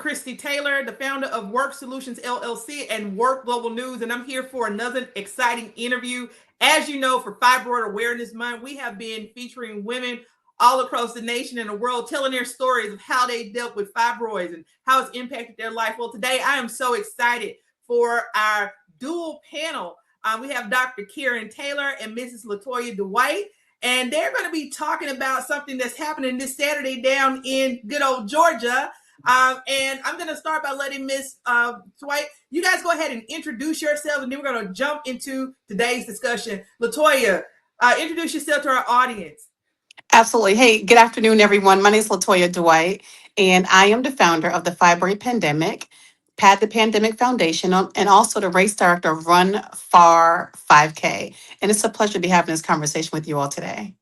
Christy Taylor, the founder of Work Solutions LLC and Work Global News, and I'm here for another exciting interview. As you know, for Fibroid Awareness Month, we have been featuring women all across the nation and the world telling their stories of how they dealt with fibroids and how it's impacted their life. Well, today I am so excited for our dual panel. We have Dr. Karen Taylor and Mrs. LaToya Dwight, and they're going to be talking about something that's happening this Saturday down in good old Georgia. And I'm going to start by letting Miss Dwight, you guys go ahead and introduce yourselves, and then we're going to jump into today's discussion. LaToya, introduce yourself to our audience. Absolutely. Hey, good afternoon, everyone. My name is LaToya Dwight, and I am the founder of the Fibroid Pandemic, Pad the Pandemic Foundation, and also the race director of Run F.A.R 5K. And it's a pleasure to be having this conversation with you all today.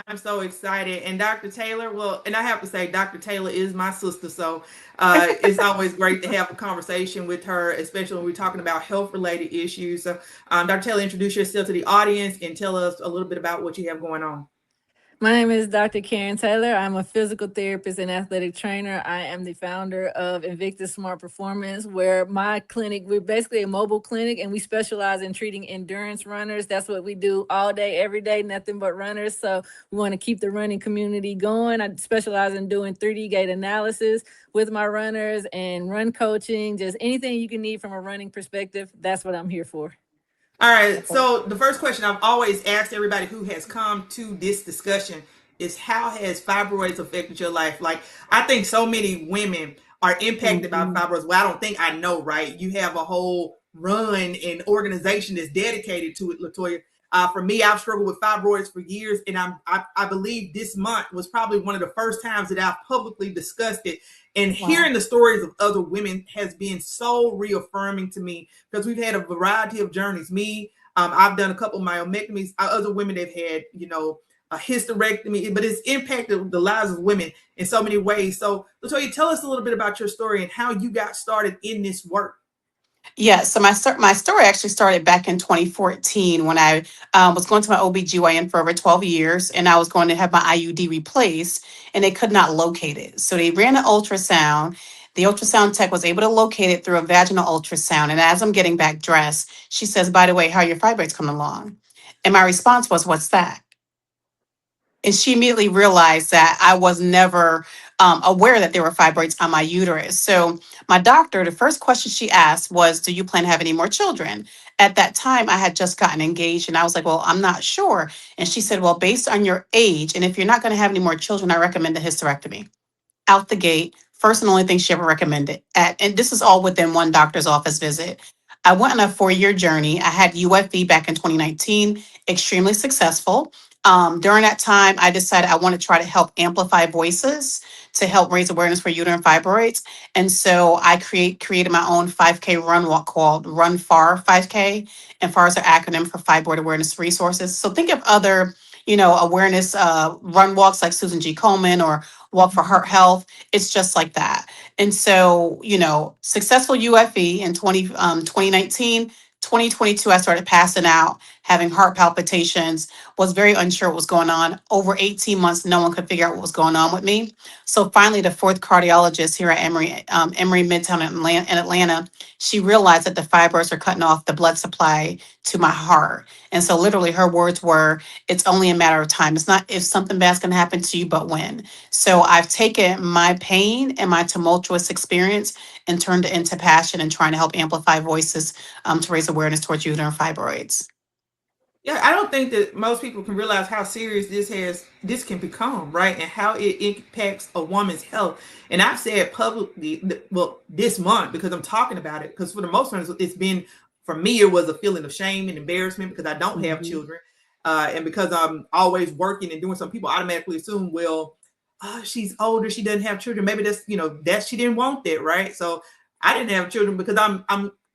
I'm so excited. And Dr. Taylor, well, and I have to say, Dr. Taylor is my sister. So it's always great to have a conversation with her, especially when we're talking about health related issues. So, Dr. Taylor, introduce yourself to the audience and tell us a little bit about what you have going on. My name is Dr. Karen Taylor. I'm a physical therapist and athletic trainer. I am the founder of Invictus Smart Performance, where my clinic, we're basically a mobile clinic, and we specialize in treating endurance runners. That's what we do all day, every day, nothing but runners. So we want to keep the running community going. I specialize in doing 3D gait analysis with my runners and run coaching, just anything you can need from a running perspective. That's what I'm here for. All right. So the first question I've always asked everybody who has come to this discussion is, how has fibroids affected your life? Like, I think so many women are impacted by fibroids. Well, I don't think, I know, right? You have a whole run and organization that's dedicated to it, LaToya. For me, I've struggled with fibroids for years, and I believe this month was probably one of the first times that I've publicly discussed it. And hearing the stories of other women has been so reaffirming to me, because we've had a variety of journeys. Me, I've done a couple of myomectomies. Other women, they've had, a hysterectomy, but it's impacted the lives of women in so many ways. So, LaToya, tell us a little bit about your story and how you got started in this work. Yeah, so my story actually started back in 2014 when I was going to my OBGYN for over 12 years, and I was going to have my IUD replaced, and they could not locate it. So they ran an ultrasound. The ultrasound tech was able to locate it through a vaginal ultrasound. And as I'm getting back dressed, she says, "By the way, how are your fibroids coming along?" And my response was, "What's that?" And she immediately realized that I was never aware that there were fibroids on my uterus. So my doctor, the first question she asked was, "Do you plan to have any more children?" At that time, I had just gotten engaged, and I was like, "Well, I'm not sure." And she said, "Well, based on your age, and if you're not going to have any more children, I recommend a hysterectomy." Out the gate, first and only thing she ever recommended. And this is all within one doctor's office visit. I went on a 4-year journey. I had UFE back in 2019, extremely successful. During that time, I decided I want to try to help amplify voices to help raise awareness for uterine fibroids. And so I created my own 5K run walk called Run F.A.R 5K. And F.A.R is an acronym for Fibroid Awareness Resources. So think of other, awareness run walks like Susan G. Komen or Walk for Heart Health. It's just like that. And so, successful UFE in 2019, 2022, I started passing out, having heart palpitations, was very unsure what was going on. Over 18 months, no one could figure out what was going on with me. So finally, the fourth cardiologist here at Emory Midtown in Atlanta, she realized that the fibroids are cutting off the blood supply to my heart. And so literally her words were, "It's only a matter of time. It's not if something bad's going to happen to you, but when." So I've taken my pain and my tumultuous experience and turned it into passion and trying to help amplify voices to raise awareness towards uterine fibroids. Yeah, I don't think that most people can realize how serious this can become, right? And how it impacts a woman's health. And I've said publicly, well, this month, because I'm talking about it, because for the most part, it's been, for me, it was a feeling of shame and embarrassment because I don't have children. And because I'm always working and doing something, people automatically assume, well, she's older, she doesn't have children. Maybe that's, that she didn't want that, right? So I didn't have children because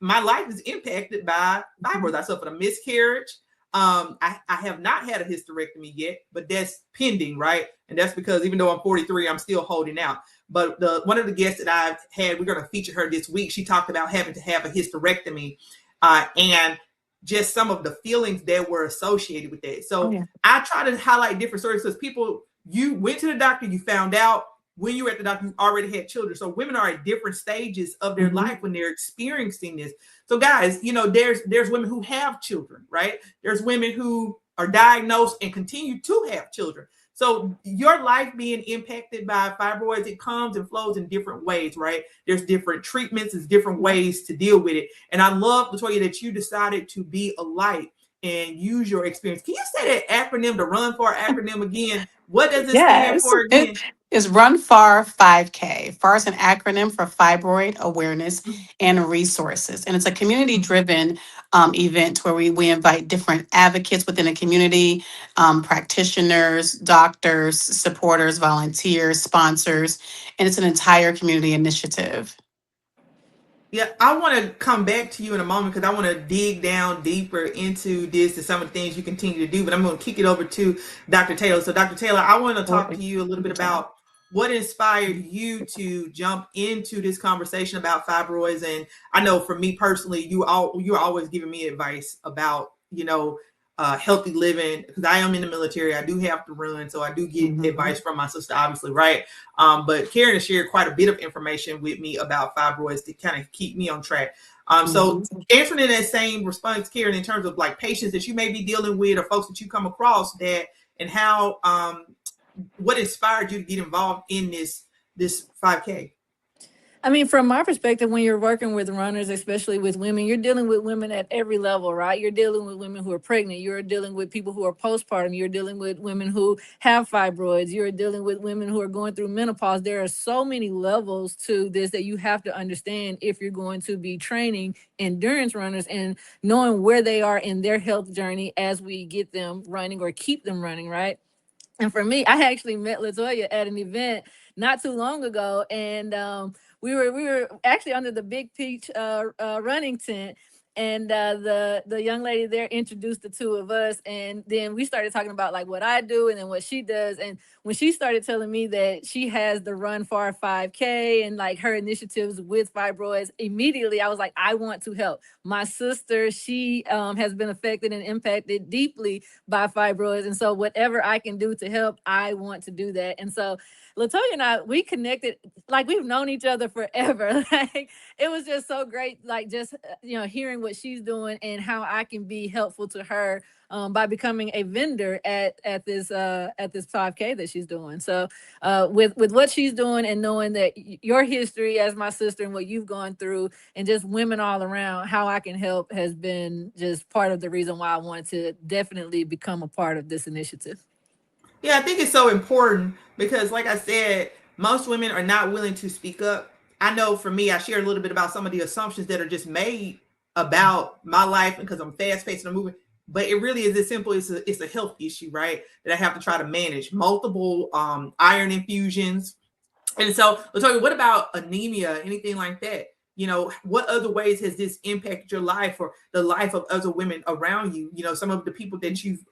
my life is impacted by fibroids. I suffered a miscarriage. I have not had a hysterectomy yet, but that's pending, right? And that's because even though I'm 43, I'm still holding out. But one of the guests that I've had, we're going to feature her this week. She talked about having to have a hysterectomy and just some of the feelings that were associated with that. So I try to highlight different stories because people, you went to the doctor, you found out when you were at the doctor, you already had children. So women are at different stages of their Mhm. life when they're experiencing this. So guys, there's women who have children, right? There's women who are diagnosed and continue to have children. So your life being impacted by fibroids, it comes and flows in different ways, right? There's different treatments, there's different Yep. ways to deal with it. And I love, LaToya, that you decided to be a light and use your experience. Can you say that acronym, the Run For acronym again? What does it stand Yes. for It again? is Run FAR 5K. FAR is an acronym for Fibroid Awareness and Resources. And it's a community driven event where we invite different advocates within the community, practitioners, doctors, supporters, volunteers, sponsors. And it's an entire community initiative. Yeah, I want to come back to you in a moment because I want to dig down deeper into this and some of the things you continue to do. But I'm going to kick it over to Dr. Taylor. So, Dr. Taylor, I want to talk to Absolutely. you a little bit about what inspired you to jump into this conversation about fibroids. And I know for me personally, you're always giving me advice about healthy living because I am in the military. I do have to run, so I do get Mhm. advice from my sister, obviously, right? But Karen has shared quite a bit of information with me about fibroids to kind of keep me on track. So Mhm. answering in that same response, Karen, in terms of like patients that you may be dealing with or folks that you come across that and how what inspired you to get involved in this 5K? I mean, from my perspective, when you're working with runners, especially with women, you're dealing with women at every level, right? You're dealing with women who are pregnant. You're dealing with people who are postpartum. You're dealing with women who have fibroids. You're dealing with women who are going through menopause. There are so many levels to this that you have to understand if you're going to be training endurance runners and knowing where they are in their health journey as we get them running or keep them running, right? And for me, I actually met LaToya at an event not too long ago, and we were actually under the Big Peach running tent, and the young lady there introduced the two of us, and then we started talking about like what I do and then what she does. And when she started telling me that she has the Run Far 5K and like her initiatives with fibroids, immediately I was like, I want to help. My sister, she has been affected and impacted deeply by fibroids. And so whatever I can do to help, I want to do that. And so LaToya and I, we connected like we've known each other forever. Like it was just so great, like just hearing what she's doing and how I can be helpful to her by becoming a vendor at this 5K that she's doing. So with what she's doing and knowing that your history as my sister and what you've gone through and just women all around, how I can help has been just part of the reason why I wanted to definitely become a part of this initiative. Yeah, I think it's so important because, like I said, most women are not willing to speak up. I know for me, I shared a little bit about some of the assumptions that are just made about my life because I'm fast paced and I'm moving. But it really is as simple as it's a health issue, right? That I have to try to manage multiple iron infusions. And so, Latoya, what about anemia, anything like that? What other ways has this impacted your life or the life of other women around you? Some of the people that you've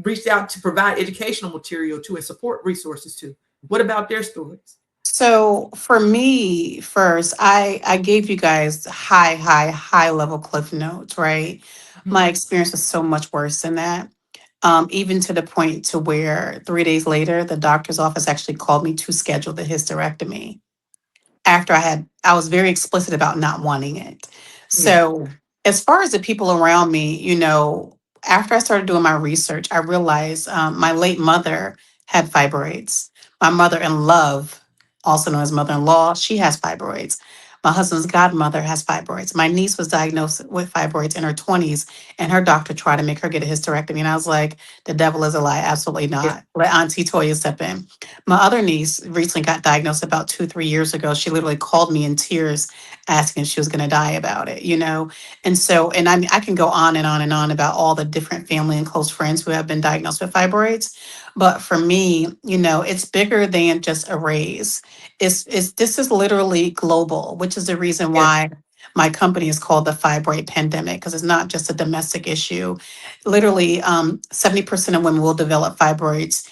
reached out to provide educational material to and support resources to. What about their stories? So for me, first, I gave you guys high level cliff notes, right? My experience was so much worse than that. Even to the point to where 3 days later, the doctor's office actually called me to schedule the hysterectomy after I was very explicit about not wanting it. Yeah. So as far as the people around me, after I started doing my research, I realized my late mother had fibroids. My mother in love, also known as mother-in-law, she has fibroids. My husband's godmother has fibroids. My niece was diagnosed with fibroids in her 20s, and her doctor tried to make her get a hysterectomy. And I was like, the devil is a lie. Absolutely Yeah. not. Let Auntie Toya step in. My other niece recently got diagnosed about 2, 3 years ago. She literally called me in tears asking if she was going to die about it. And so, and I mean, I can go on and on and on about all the different family and close friends who have been diagnosed with fibroids. But for me, it's bigger than just a raise. This is literally global, which is the reason Yeah. why my company is called the fibroid pandemic, because it's not just a domestic issue. Literally, 70% of women will develop fibroids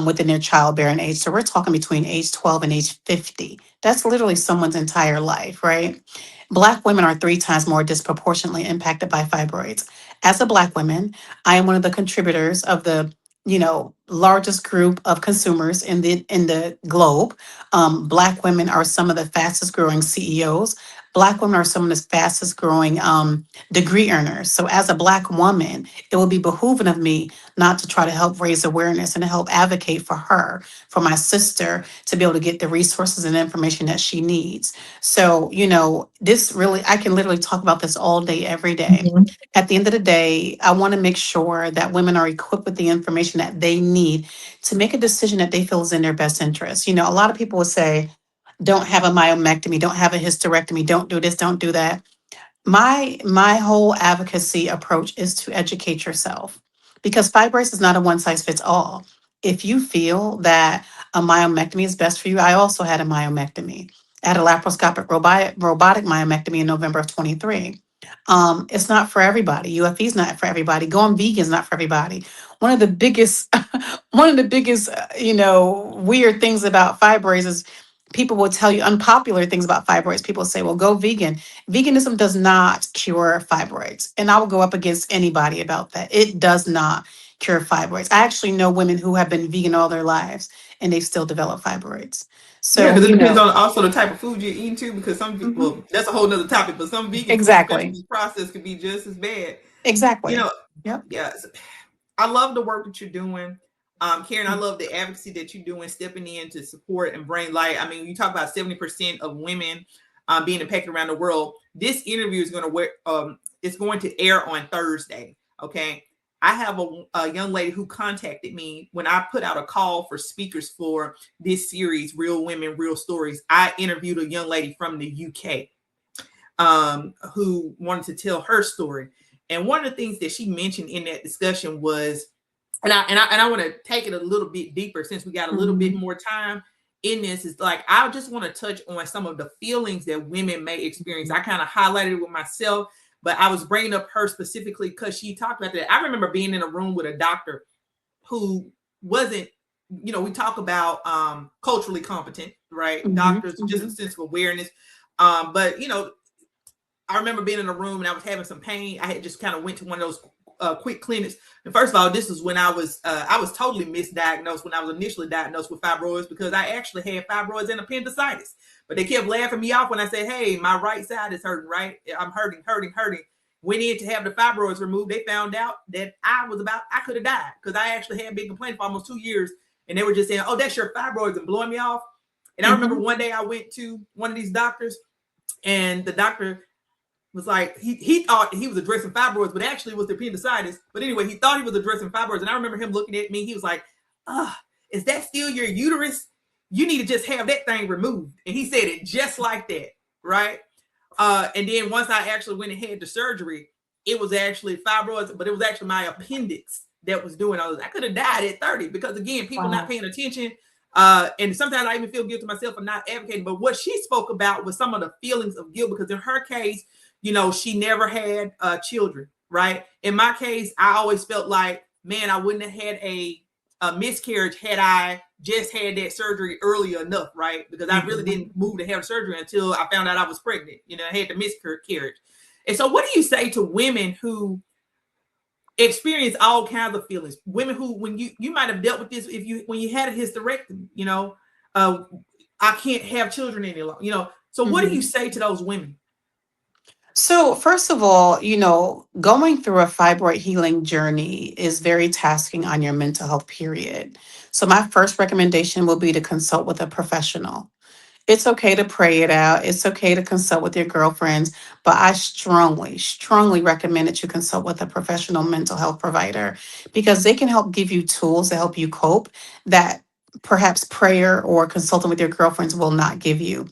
within their childbearing age. So we're talking between age 12 and age 50. That's literally someone's entire life, right? Black women are 3 times more disproportionately impacted by fibroids. As a Black woman, I am one of the contributors of the largest group of consumers in the globe. Black women are some of the fastest growing CEOs. Black women are some of the fastest growing degree earners. So, as a Black woman, it will be behooving of me not to try to help raise awareness and to help advocate for her, for my sister, to be able to get the resources and information that she needs. So, this really, I can literally talk about this all day, every day. Mhm. At the end of the day, I want to make sure that women are equipped with the information that they need to make a decision that they feel is in their best interest. A lot of people will say, don't have a myomectomy, don't have a hysterectomy, don't do this, don't do that. My whole advocacy approach is to educate yourself, because fibroids is not a one size fits all. If you feel that a myomectomy is best for you, I also had a myomectomy. I had a laparoscopic robotic myomectomy in November of 23. It's not for everybody. UFE is not for everybody. Going vegan is not for everybody. One of the biggest, weird things about fibroids is people will tell you unpopular things about fibroids. People say, well, go vegan. Veganism does not cure fibroids. And I will go up against anybody about that. It does not cure fibroids. I actually know women who have been vegan all their lives and they still develop fibroids. Yeah, So, because it depends on also the type of food you're eating too. Because mhm, well, that's a whole nother topic. But some vegan food, exactly. especially processed, can be just as bad. You Exactly. know, Yep. yeah. I love the work that you're doing. Karen, I love the advocacy that you're doing, stepping in to support and bring light. I mean, you talk about 70% of women being impacted around the world. This interview is going it's going to air on Thursday. Okay. I have a young lady who contacted me when I put out a call for speakers for this series, Real Women, Real Stories. I interviewed a young lady from the UK who wanted to tell her story. And one of the things that she mentioned in that discussion was, and I want to take it a little bit deeper since we got a little bit Mhm. more time in this. Is like I just want to touch on some of the feelings that women may experience. I kind of highlighted it with myself, but I was bringing up her specifically because she talked about that. I remember being in a room with a doctor who wasn't, we talk about culturally competent, right? Mhm. Doctors, just a Mhm. sense of awareness. But I remember being in a room and I was having some pain. I had just kind of went to one of those quick clinics. And first of all, this is when I was totally misdiagnosed when I was initially diagnosed with fibroids, because I actually had fibroids and appendicitis. But they kept laughing me off when I said, "Hey, my right side is hurting. Right, I'm hurting, hurting, hurting." Went in to have the fibroids removed. They found out that I could have died because I actually had been complaining for almost 2 years, and they were just saying, "Oh, that's your fibroids," and blowing me off. And I remember Mhm. one day I went to one of these doctors, and the doctor was like, he thought he was addressing fibroids, but actually it was the appendicitis. But anyway, he thought he was addressing fibroids. And I remember him looking at me. He was like, is that still your uterus? You need to just have that thing removed. And he said it just like that, right? And then once I actually went and had the surgery, it was actually fibroids, but it was actually my appendix that was doing all this. I could have died at 30 because, again, people not Wow. paying attention. And sometimes I even feel guilty myself for not advocating. But what she spoke about was some of the feelings of guilt, because in her case, she never had children, right? In my case, I always felt like, man, I wouldn't have had a miscarriage had I just had that surgery early enough, right? Because I really Mhm. didn't move to have surgery until I found out I was pregnant. I had the miscarriage. And so, what do you say to women who experience all kinds of feelings? Women who, when you might have dealt with this when you had a hysterectomy, uh, I can't have children any longer. So, what do you Mhm. say to those women? So, first of all, going through a fibroid healing journey is very tasking on your mental health, period. So, my first recommendation will be to consult with a professional. It's okay to pray it out. It's okay to consult with your girlfriends, but I strongly, strongly recommend that you consult with a professional mental health provider, because they can help give you tools to help you cope that perhaps prayer or consulting with your girlfriends will not give you.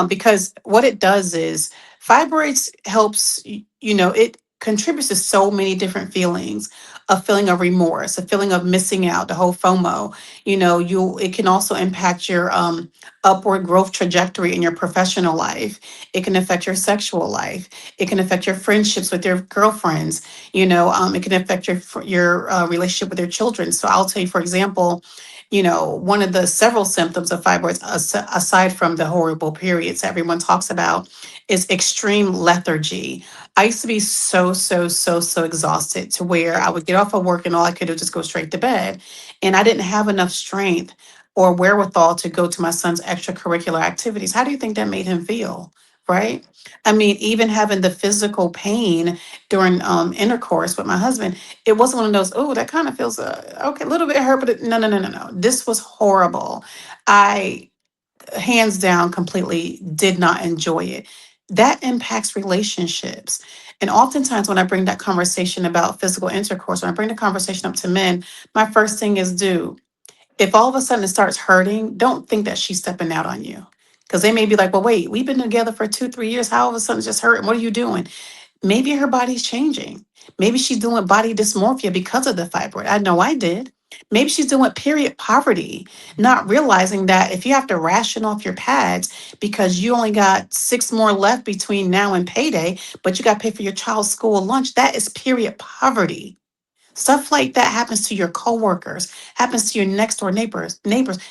Because what it does is fibroids helps, it contributes to so many different feelings, a feeling of remorse, a feeling of missing out, the whole FOMO. It can also impact your upward growth trajectory in your professional life. It can affect your sexual life. It can affect your friendships with your girlfriends. It can affect your relationship with your children. So I'll tell you, for example, one of the several symptoms of fibroids, aside from the horrible periods everyone talks about, is extreme lethargy. I used to be so exhausted to where I would get off of work and all I could do was just go straight to bed. And I didn't have enough strength or wherewithal to go to my son's extracurricular activities. How do you think that made him feel? Right? I mean, even having the physical pain during intercourse with my husband, it wasn't one of those, oh, that kind of feels okay, a little bit hurt, but no. This was horrible. I, hands down, completely did not enjoy it. That impacts relationships. And oftentimes, when I bring that conversation about physical intercourse, when I bring the conversation up to men, my first thing is, do if all of a sudden it starts hurting, don't think that she's stepping out on you. Because they may be like, well, wait, we've been together for 2, 3 years. How all of a sudden it's just hurting? What are you doing? Maybe her body's changing. Maybe she's dealing with body dysmorphia because of the fibroid. I know I did. Maybe she's dealing with period poverty, not realizing that if you have to ration off your pads because you only got 6 more left between now and payday, but you got to pay for your child's school lunch, that is period poverty. Stuff like that happens to your coworkers, happens to your next door neighbors.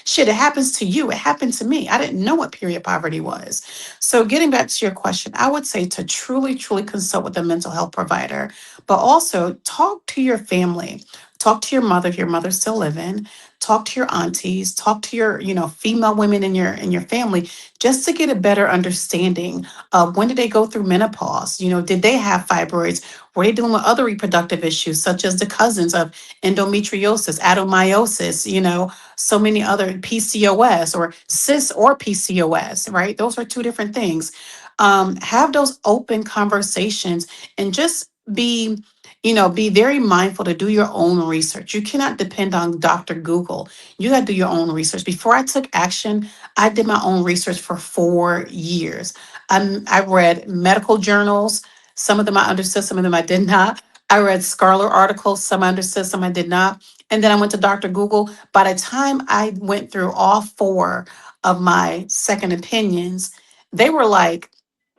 Shit, it happens to you. It happened to me. I didn't know what period poverty was. So getting back to your question, I would say to truly consult with a mental health provider, but also talk to your family. Talk to your mother if your mother's still living. Talk to your aunties. Talk to your, female women in your family, just to get a better understanding of when did they go through menopause. Did they have fibroids? Were they dealing with other reproductive issues, such as the cousins of endometriosis, adenomyosis, so many other PCOS or cis or PCOS, right? Those are two different things. Have those open conversations and just be very mindful to do your own research. You cannot depend on Dr. Google. You got to do your own research. Before I took action, I did my own research for 4 years. I read medical journals. Some of them I understood, some of them I did not. I read scholar articles, some I understood, some I did not. And then I went to Dr. Google. By the time I went through all 4 of my second opinions, they were like,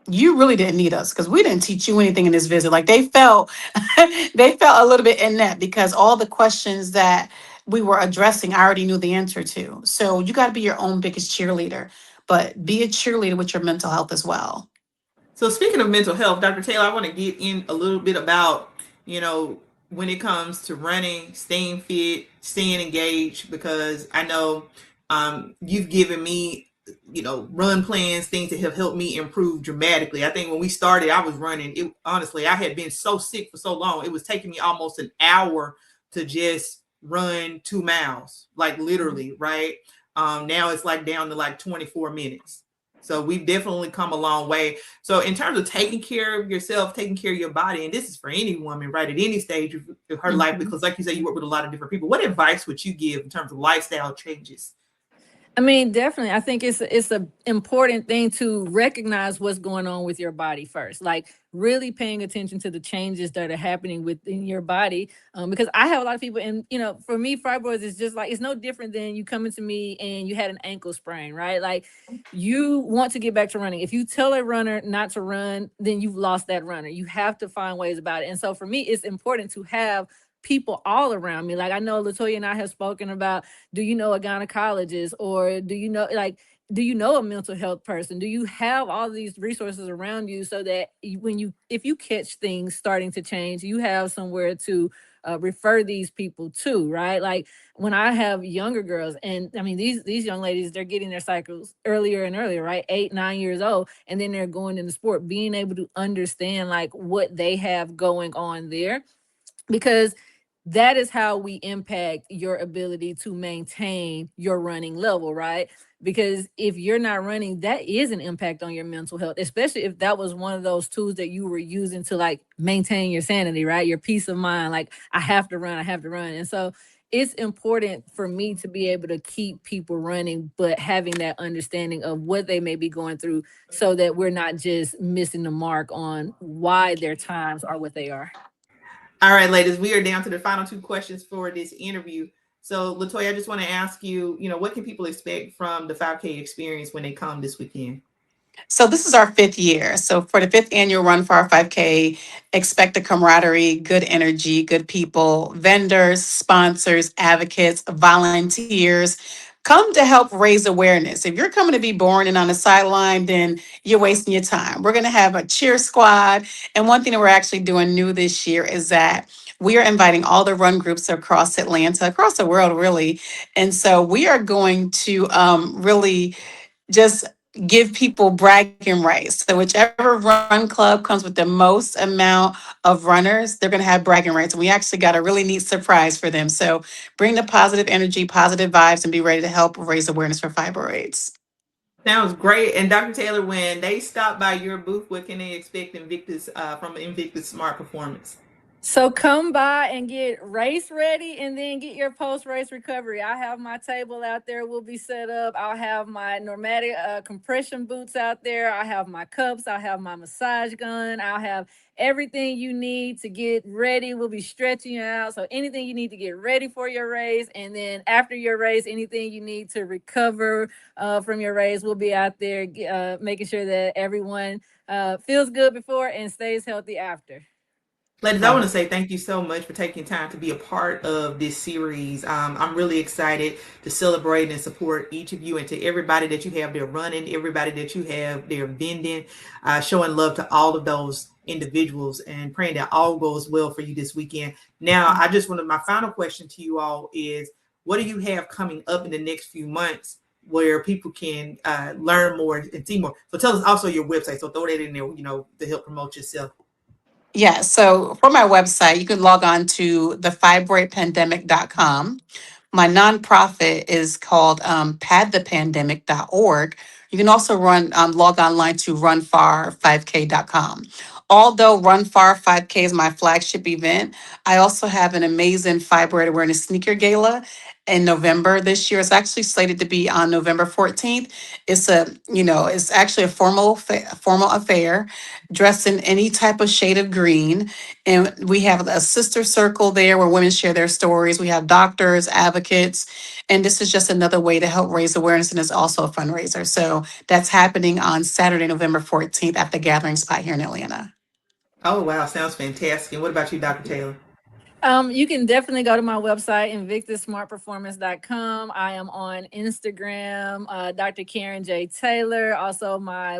you really didn't need us because we didn't teach you anything in this visit. Like they felt, they felt a little bit inept because all the questions that we were addressing, I already knew the answer to. So you got to be your own biggest cheerleader, but be a cheerleader with your mental health as well. So speaking of mental health, Dr. Taylor, I want to get in a little bit about, you know, when it comes to running, staying fit, staying engaged, because I know you've given me, run plans, things that have helped me improve dramatically. I think when we started, I was running. Honestly, I had been so sick for so long. It was taking me almost an hour to just run 2 miles, like literally, right? Now it's like down to like 24 minutes. So we've definitely come a long way. So in terms of taking care of yourself, taking care of your body, and this is for any woman, right, at any stage of her life, because like you said, you work with a lot of different people. What advice would you give in terms of lifestyle changes? I mean, definitely. I think it's a important thing to recognize what's going on with your body first. Like really paying attention to the changes that are happening within your body. Because I have a lot of people, and for me, fibroids is just like it's no different than you coming to me and you had an ankle sprain, right? Like you want to get back to running. If you tell a runner not to run, then you've lost that runner. You have to find ways about it. And so for me, it's important to have people all around me. Like I know LaToya and I have spoken about, do you know a gynecologist, or do you know a mental health person? Do you have all these resources around you so that if you catch things starting to change, you have somewhere to refer these people to, right? Like when I have younger girls, and I mean these young ladies, they're getting their cycles earlier and earlier, right? 8, 9 years old, and then they're going into sport, being able to understand like what they have going on there, because that is how we impact your ability to maintain your running level, right? Because if you're not running, that is an impact on your mental health, especially if that was one of those tools that you were using to like maintain your sanity, right? Your peace of mind. Like, I have to run, I have to run. And so it's important for me to be able to keep people running, but having that understanding of what they may be going through so that we're not just missing the mark on why their times are what they are. All right, ladies, we are down to the final 2 questions for this interview. So, LaToya, I just want to ask you, what can people expect from the 5K experience when they come this weekend? So this is our 5th year. So for the 5th annual Run for Our 5K, expect the camaraderie, good energy, good people, vendors, sponsors, advocates, volunteers. Come to help raise awareness. If you're coming to be boring and on the sideline, then you're wasting your time. We're going to have a cheer squad. And one thing that we're actually doing new this year is that we are inviting all the run groups across Atlanta, across the world, really. And so we are going to really just give people bragging rights. So whichever run club comes with the most amount of runners, they're going to have bragging rights. And we actually got a really neat surprise for them. So bring the positive energy, positive vibes, and be ready to help raise awareness for fibroids. Sounds great. And Dr. Taylor, when they stop by your booth, what can they expect Invictus from Invictus Smart Performance? So come by and get race ready and then get your post-race recovery. I have my table out there will be set up. I'll have my pneumatic compression boots out there. I have my cups. I'll have my massage gun. I'll have everything you need to get ready. We'll be stretching you out. So anything you need to get ready for your race. And then after your race, anything you need to recover from your race, we'll be out there making sure that everyone feels good before and stays healthy after. Ladies, I want to say thank you so much for taking time to be a part of this series. I'm really excited to celebrate and support each of you, and to everybody that you have there running, everybody that you have there vending, showing love to all of those individuals and praying that all goes well for you this weekend. Now, I just wanted my final question to you all is, what do you have coming up in the next few months where people can learn more and see more? So tell us also your website. So throw that in there, to help promote yourself. Yeah, so for my website, you can log on to thefibroidpandemic.com. My nonprofit is called padthepandemic.org. You can also log online to runfar5k.com. Although Run F.A.R 5K is my flagship event, I also have an amazing fibroid awareness sneaker gala in November this year. It's actually slated to be on November 14th. It's actually a formal affair, dressed in any type of shade of green. And we have a sister circle there where women share their stories. We have doctors, advocates, and this is just another way to help raise awareness, and it's also a fundraiser. So that's happening on Saturday, November 14th at the Gathering Spot here in Atlanta. Oh, wow. Sounds fantastic. And what about you, Dr. Taylor? You can definitely go to my website, invictussmartperformance.com. I am on Instagram, Dr. Karen J. Taylor. Also, my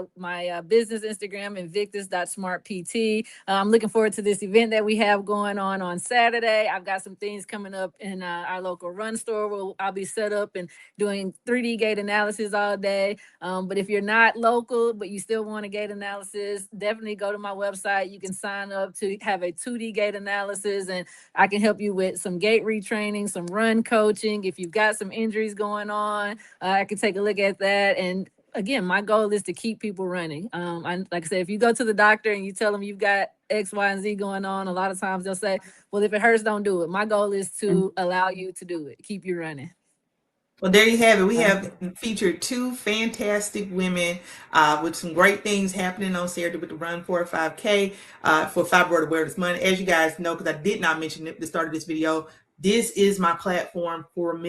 business Instagram, invictus.smartpt. I'm looking forward to this event that we have going on Saturday. I've got some things coming up in our local run store where I'll be set up and doing 3D gait analysis all day. But if you're not local, but you still want a gait analysis, definitely go to my website. You can sign up to have a 2D gait analysis, and I can help you with some gait retraining, some run coaching. If you've got some injuries going on, I can take a look at that. And again, my goal is to keep people running. Like I said, if you go to the doctor and you tell them you've got X, Y, and Z going on, a lot of times they'll say, well, if it hurts, don't do it. My goal is to allow you to do it, keep you running. Well, there you have it. We have featured two fantastic women with some great things happening on Saturday with the Run for 5K for Fibroid Awareness Month. As you guys know, because I did not mention it at the start of this video, this is my platform for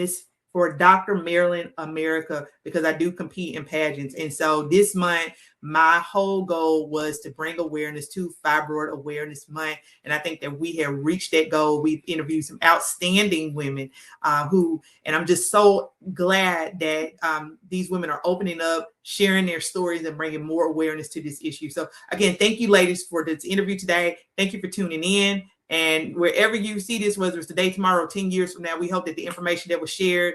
Dr. Maryland America, because I do compete in pageants. And so this month, my whole goal was to bring awareness to Fibroid Awareness Month. And I think that we have reached that goal. We've interviewed some outstanding women and I'm just so glad that these women are opening up, sharing their stories, and bringing more awareness to this issue. So again, thank you, ladies, for this interview today. Thank you for tuning in. And wherever you see this, whether it's today, tomorrow, 10 years from now, we hope that the information that was shared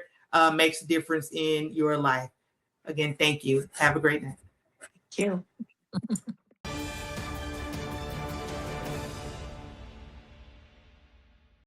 makes a difference in your life. Again, thank you. Have a great night. Thank you.